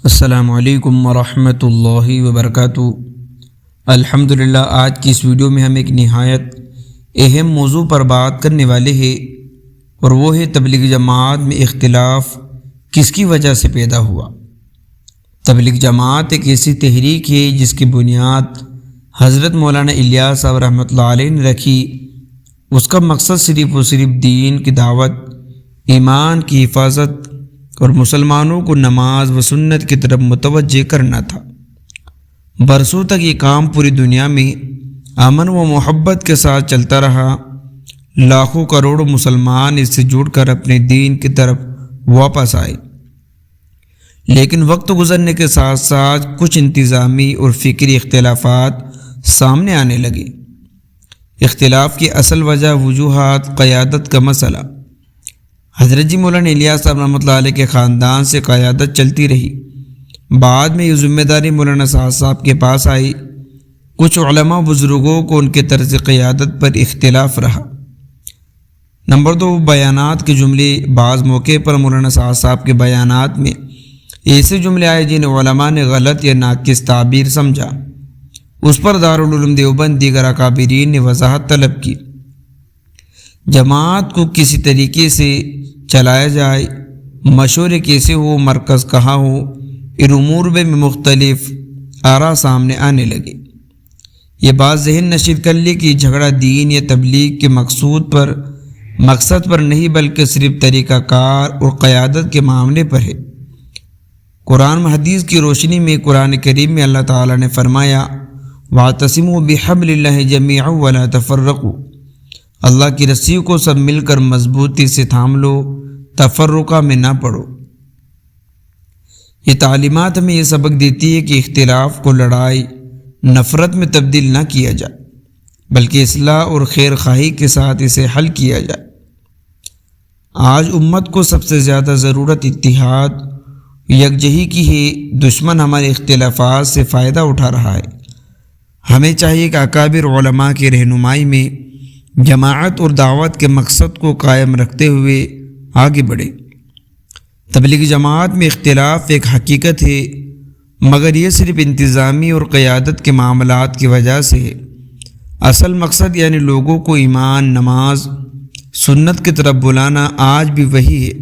السلام علیکم ورحمۃ اللہ وبرکاتہ۔ الحمدللہ، آج کی اس ویڈیو میں ہم ایک نہایت اہم موضوع پر بات کرنے والے ہیں، اور وہ ہے تبلیغ جماعت میں اختلاف کس کی وجہ سے پیدا ہوا۔ تبلیغ جماعت ایک ایسی تحریک ہے جس کی بنیاد حضرت مولانا الیاس صاحب رحمۃ اللہ علیہ نے رکھی۔ اس کا مقصد صرف و صرف دین کی دعوت، ایمان کی حفاظت اور مسلمانوں کو نماز و سنت کی طرف متوجہ کرنا تھا۔ برسوں تک یہ کام پوری دنیا میں امن و محبت کے ساتھ چلتا رہا۔ لاکھوں کروڑوں مسلمان اس سے جڑ کر اپنے دین کی طرف واپس آئے، لیکن وقت گزرنے کے ساتھ ساتھ کچھ انتظامی اور فکری اختلافات سامنے آنے لگے۔ اختلاف کی اصل وجہ وجوہات، قیادت کا مسئلہ۔ حضرت جی مولانا الیاس صاحب رحمۃ اللہ علیہ کے خاندان سے قیادت چلتی رہی۔ بعد میں یہ ذمہ داری مولانا صاحب کے پاس آئی۔ کچھ علماء بزرگوں کو ان کے طرز قیادت پر اختلاف رہا۔ نمبر 2، بیانات کے جملے۔ بعض موقع پر مولانا صاحب کے بیانات میں ایسے جملے آئے جنہیں علماء نے غلط یا ناقص تعبیر سمجھا۔ اس پر دارالعلوم دیوبند دیگر اکابرین نے وضاحت طلب کی۔ جماعت کو کسی طریقے سے چلایا جائے، مشورے کیسے ہو، مرکز کہاں ہو، ان امور میں مختلف آراء سامنے آنے لگے۔ یہ بات ذہن نشین کر لی کہ جھگڑا دین یا تبلیغ کے مقصد پر نہیں، بلکہ صرف طریقہ کار اور قیادت کے معاملے پر ہے۔ قرآن و حدیث کی روشنی میں قرآن کریم میں اللہ تعالیٰ نے فرمایا، وَاعْتَصِمُوا بِحَبْلِ اللَّهِ جَمِيعًا وَلَا تَفَرَّقُوا۔ اللہ کی رسی کو سب مل کر مضبوطی سے تھام لو، تفرقہ میں نہ پڑو۔ یہ تعلیمات ہمیں یہ سبق دیتی ہے کہ اختلاف کو لڑائی، نفرت میں تبدیل نہ کیا جائے، بلکہ اصلاح اور خیر خواہی کے ساتھ اسے حل کیا جائے۔ آج امت کو سب سے زیادہ ضرورت اتحاد، یکجہی کی ہے۔ دشمن ہمارے اختلافات سے فائدہ اٹھا رہا ہے۔ ہمیں چاہیے کہ اکابر علماء کی رہنمائی میں جماعت اور دعوت کے مقصد کو قائم رکھتے ہوئے آگے بڑھے۔ تبلیغ جماعت میں اختلاف ایک حقیقت ہے، مگر یہ صرف انتظامی اور قیادت کے معاملات کی وجہ سے ہے۔ اصل مقصد یعنی لوگوں کو ایمان، نماز، سنت کی طرف بلانا آج بھی وہی ہے۔